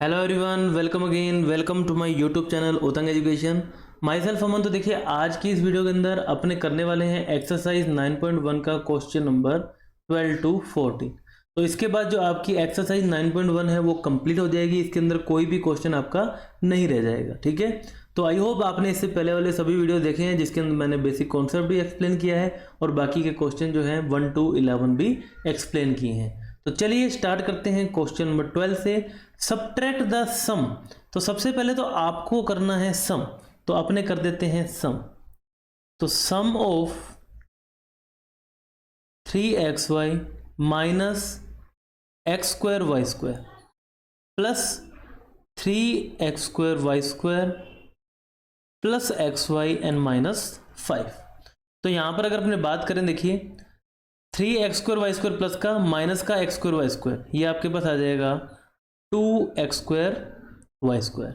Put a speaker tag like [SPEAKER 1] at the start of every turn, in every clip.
[SPEAKER 1] Hello everyone, welcome again, welcome to my YouTube channel Utang education. Myself Aman. तो देखिए, आज की इस वीडियो के अंदर अपने करने वाले हैं एक्सरसाइज 9.1 का क्वेश्चन नंबर 12 to 14। तो इसके बाद जो आपकी एक्सरसाइज 9.1 है वो कंप्लीट हो जाएगी। इसके अंदर कोई भी क्वेश्चन आपका नहीं रह जाएगा। ठीक है, तो आई होप आपने इससे पहले वाले सभी वीडियो देखे हैं जिसके अंदर मैंने बेसिक कॉन्सेप्ट भी एक्सप्लेन किया है और बाकी के क्वेश्चन जो हैं 1 to 11 भी एक्सप्लेन किए हैं। तो चलिए स्टार्ट करते हैं क्वेश्चन नंबर 12 से। सब्ट्रैक्ट द सम। तो सबसे पहले तो आपको करना है सम, तो अपने कर देते हैं सम। तो sum of 3xy minus x square y square plus 3x² y² plus xy and minus 5। तो यहां पर अगर अपने बात करें, देखिए 3x² y² प्लस का माइनस का x² y² ये आपके पास आ जाएगा 2x² y²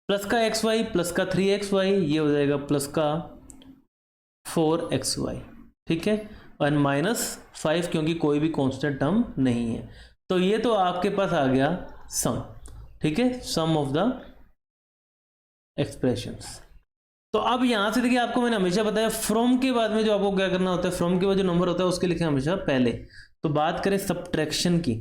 [SPEAKER 1] प्लस का xy प्लस का 3xy ये हो जाएगा प्लस का 4xy। ठीक है, और माइनस 5 क्योंकि कोई भी कांस्टेंट टर्म नहीं है। तो ये तो आपके पास आ गया सम। ठीक है, सम ऑफ द एक्सप्रेशंस। तो अब यहां से देखिए, आपको मैंने हमेशा बताया फ्रॉम के बाद में जो आपको क्या करना होता है, फ्रॉम के बाद जो नंबर होता है उसके लिखे हमेशा पहले। तो बात करें सब्ट्रैक्शन की,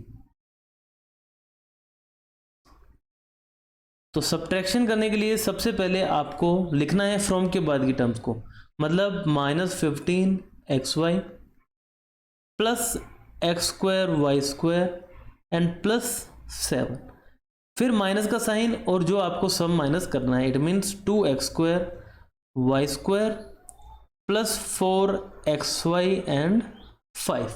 [SPEAKER 1] तो सब्ट्रैक्शन करने के लिए सबसे पहले आपको लिखना है फ्रॉम के बाद की टर्म्स को। मतलब -15xy plus x² y² and plus 7, फिर माइनस का साइन और जो आपको सब माइनस करना है। It means 2x² y² plus 4xy and 5।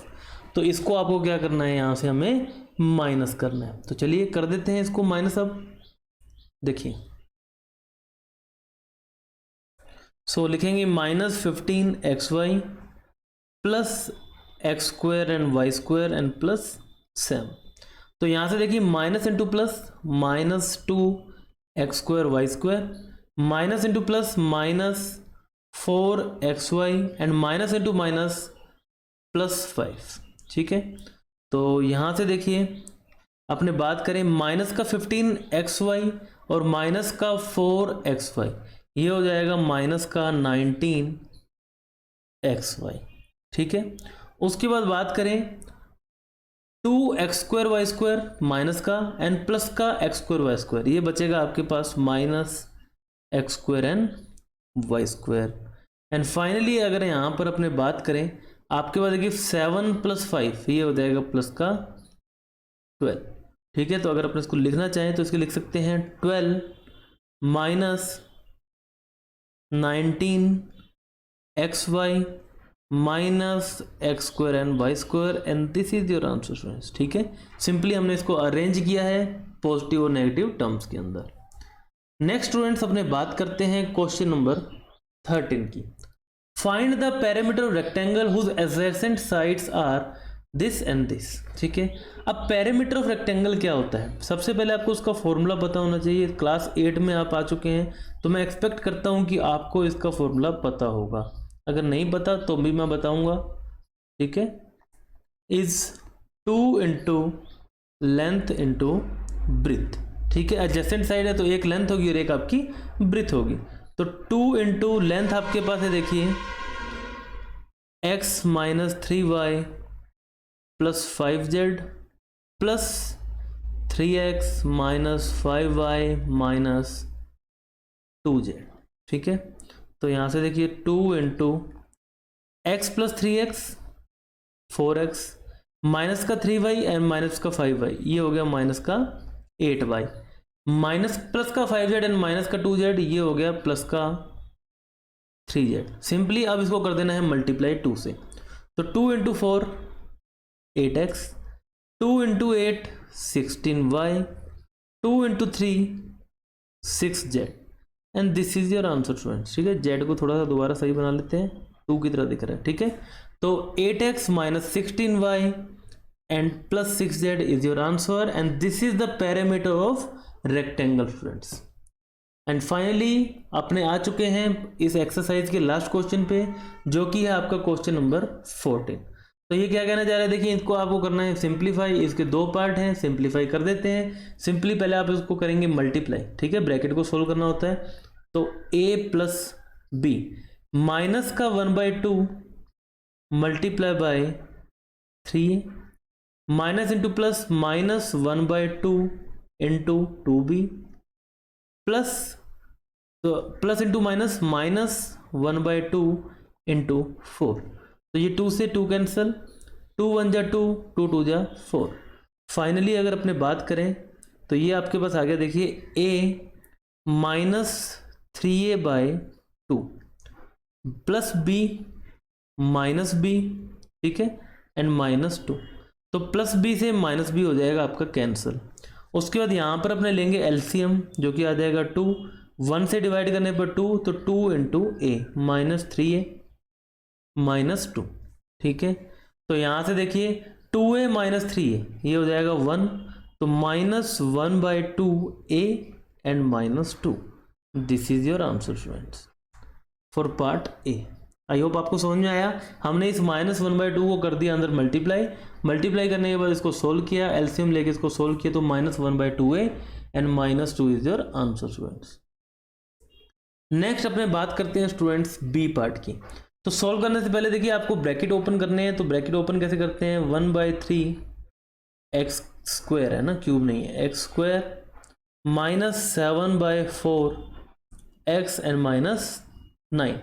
[SPEAKER 1] तो इसको आपको क्या करना है, यहां से हमें माइनस करना है। तो चलिए कर देते हैं इसको माइनस। अब देखिए, सो लिखेंगे -15xy plus x² and y² and plus 7। तो यहां से देखिए minus into plus -2x² y² minus into plus -4xy and minus into minus plus 5। ठीक है, तो यहां से देखिए अपने बात करें माइनस का 15xy और माइनस का 4xy ये हो जाएगा माइनस का 19xy। ठीक है, उसके बाद बात करें 2x² y² माइनस का एंड प्लस का x² y² ये बचेगा आपके पास -x² and y² and finally अगर यहाँ पर अपने बात करें, आपके पास देखिए 7 + 5 ये हो जाएगा प्लस का 12। ठीक है, तो अगर अपने इसको लिखना चाहें तो इसके लिख सकते हैं 12 minus 19xy minus x² and y² and this is your answer students. ठीक है, सिंपली हमने इसको अरेंज किया है पॉजिटिव और नेगेटिव टर्म्स के अंदर। नेक्स्ट स्टूडेंट्स अपने बात करते हैं क्वेश्चन नंबर 13 की। Find the perimeter of rectangle whose adjacent sides are this and this. ठीक है, अब पेरीमीटर ऑफ रेक्टेंगल क्या होता है, सबसे पहले आपको उसका फॉर्मूला पता होना चाहिए। क्लास 8 में आप आ चुके हैं तो मैं एक्सपेक्ट करता हूं कि आपको इसका फॉर्मूला पता होगा। अगर नहीं पता तो भी मैं बताऊंगा। ठीक है, is 2 into length into breadth. ठीक है, एडजेसेंट साइड है तो एक लेंथ होगी और एक आपकी ब्रिथ होगी। तो 2 इंटू लेंथ आपके पास है, देखिए x - 3y plus 5z plus 3x - 5y minus 2z। ठीक है, तो यहां से देखिए 2 into x plus 3x 4x minus का 3y एंड माइनस का 5y ये हो गया माइनस का 8y माइनस प्लस का 5z एंड माइनस का 2z ये हो गया प्लस का 3z। सिंपली अब इसको कर देना है मल्टीप्लाई 2 से। तो 2 into 4 8x 2 into 8 16y 2 into 3 6z and this is your answer students. ठीक है, z को थोड़ा सा दोबारा सही बना लेते हैं, 2 की तरह दिख रहा है। ठीक है, तो 8x - 16y and plus 6z is your answer and this is the perimeter of rectangle students. And finally अपने आ चुके हैं इस एक्सरसाइज के लास्ट क्वेश्चन पे, जो कि है आपका क्वेश्चन नंबर 14। तो ये क्या कहना चाह रहे हैं, देखिए इसको आपको करना है सिंप्लीफाई, इसके दो पार्ट हैं, सिंप्लीफाई कर देते हैं। सिंपली पहले आप इसको करेंगे मल्टीप्लाई, ठीक है, ब्रैकेट को सोल्व करना होता है। तो a प्लस बी माइनस का 1/2 multiply by 3a minus into plus minus 1/2 into 2b plus, तो plus into minus minus 1/2 into 4। तो ये 2 से 2 कैंसिल, 2 1 जा 2, 2 2 जा 4। फाइनली अगर अपने बात करें तो ये आपके पास आ गया, देखिए a minus 3a by 2 plus b minus b, ठीक है, एंड माइनस 2। तो प्लस b से माइनस b हो जाएगा आपका कैंसिल। उसके बाद यहाँ पर अपने लेंगे एलसीएम, जो कि आ जाएगा 2, 1 से डिवाइड करने पर 2, तो 2 इंटू ए माइनस 3a माइनस 2, ठीक है। तो यहाँ से देखिए 2a माइनस 3a ये हो जाएगा 1, तो minus 1/2a and minus 2। This is your answer students for part A. I hope आपको समझ में आया। हमने इस माइनस 1/2 को कर दिया अंदर मल्टीप्लाई, मल्टीप्लाई करने के बाद इसको सोल्व किया, एलसीएम लेके इसको सोल्व किया, तो minus 1/2a and minus 2 is your answer students. Next अपने बात करते हैं स्टूडेंट्स बी पार्ट की। तो सॉल्व करने से पहले देखिए आपको ब्रैकेट ओपन करने हैं। तो ब्रैकेट ओपन कैसे करते हैं, 1/3 एक्स स्क्वायर है ना, क्यूब नहीं है, x square minus 7/4 x and minus 9।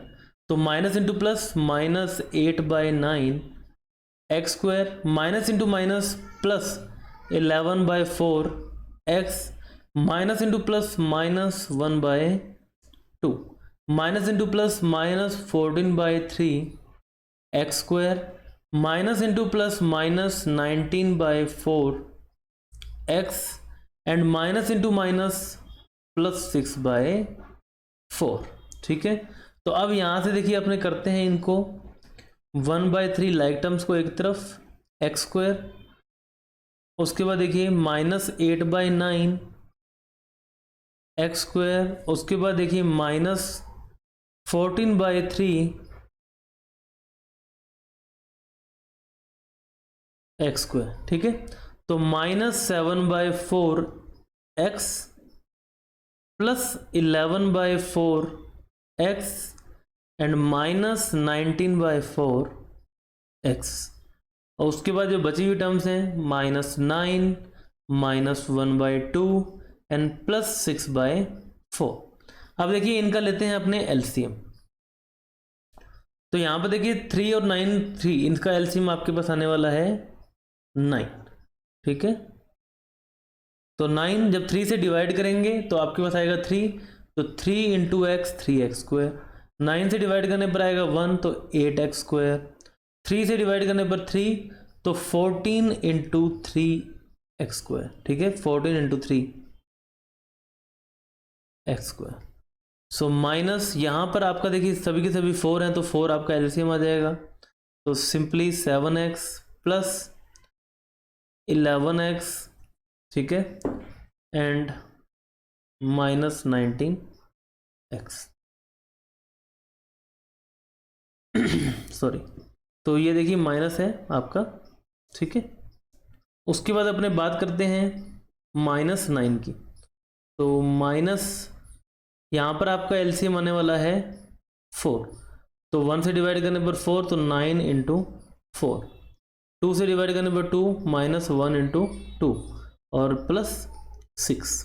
[SPEAKER 1] तो minus into plus minus 8/9 x square minus into minus plus 11/4 x minus into plus minus 1/2 minus into plus minus 14/3 x square minus into plus minus 19/4 x and minus into minus plus 6/4, ठीक है। तो अब यहाँ से देखिए अपने करते हैं इनको 1/3 लाइक टर्म्स को एक तरफ, एक्स स्क्वायर, उसके बाद देखिए माइनस 8/9 एक्स स्क्वायर, उसके बाद देखिए माइनस 14/3 एक्स स्क्वायर, ठीक है। तो minus 7/4 x plus 11/4 x and minus 19/4 x. और उसके बाद जो बची हुई टर्म्स हैं माइनस 9 माइनस 1/2 एंड प्लस 6/4। अब देखिए इनका लेते हैं अपने एलसीएम। तो यहाँ पर देखिए 3 और 9, 3, इनका एलसीएम आपके पास आने वाला है 9, ठीक है। तो 9 जब 3 से डिवाइड करेंगे तो आपके पास आएगा 3, तो 3 इंटू एक्स 3x स्क्वायर, 9 से डिवाइड करने पर आएगा 1, तो 8x स्क्वायर, 3 से डिवाइड करने पर 3, तो 14 इंटू 3x स्क्वायर, ठीक है, 14 into 3x square. So minus यहाँ पर आपका देखिए सभी के सभी 4 हैं, तो 4 आपका एलसीएम आ जाएगा। तो सिंपली 7x प्लस 11x, ठीक है, एंड माइनस 19x सॉरी। तो ये देखिए माइनस है आपका, ठीक है। उसके बाद अपने बात करते हैं माइनस 9 की। तो माइनस यहाँ पर आपका एलसीएम आने वाला है 4, तो 1 से डिवाइड करने पर 4, तो 9 इंटू 4, 2 से डिवाइड करने पर 2 माइनस 1 इंटू 2 और प्लस 6।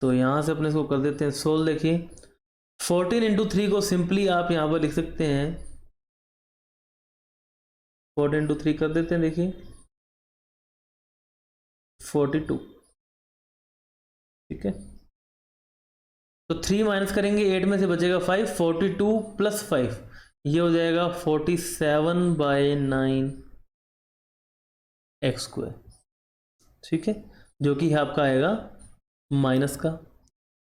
[SPEAKER 1] तो यहाँ से अपने इसको कर देते हैं सोल्व। देखिए 14 इंटू 3 को सिंपली आप यहाँ पर लिख सकते हैं, 14 इंटू 3 कर देते हैं, देखिए 42, ठीक है। तो 3 माइनस करेंगे, 8 में से बचेगा 5, 42 प्लस 5 ये हो जाएगा 47/9 एक्स स्क्वायर, ठीक है, जो कि आपका आएगा माइनस का।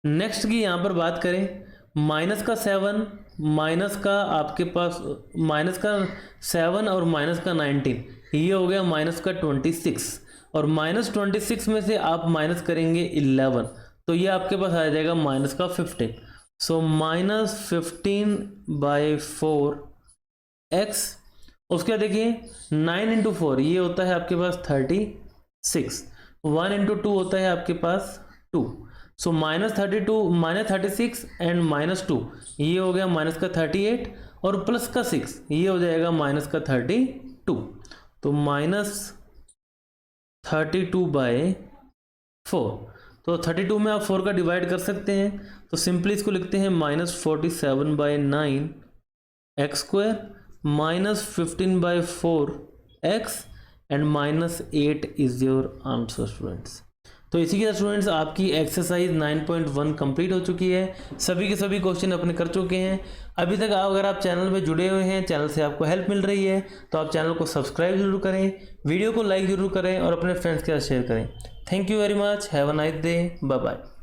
[SPEAKER 1] नेक्स्ट की यहाँ पर बात करें माइनस का 7, माइनस का आपके पास माइनस का 7 और माइनस का 19, ये हो गया माइनस का 26, और माइनस 26 में से आप माइनस करेंगे 11, तो ये आपके पास आ जाएगा माइनस का 15। So minus 15/4 x. उसके बाद देखिए 9 इंटू 4 ये होता है आपके पास 36, 1 इंटू 2 होता है आपके पास 2, सो -36 एंड -2 ये हो गया माइनस का 38 और प्लस का 6 ये हो जाएगा माइनस का 32, तो -32/4, तो 32 में आप 4 का डिवाइड कर सकते हैं, तो सिंपली इसको लिखते हैं -47/9 x square -15/4 x and -8 is your answer students. तो इसी के साथ स्टूडेंट्स आपकी एक्सरसाइज 9.1 कंप्लीट हो चुकी है। सभी के सभी क्वेश्चन अपने कर चुके हैं। अभी तक अगर आप चैनल में जुड़े हुए हैं, चैनल से आपको हेल्प मिल रही है, तो आप चैनल को सब्सक्राइब जरूर करें, वीडियो को लाइक जरूर करें और अपने फ्रेंड्स के साथ शेयर करें। Thank you very much, have a nice day, bye bye.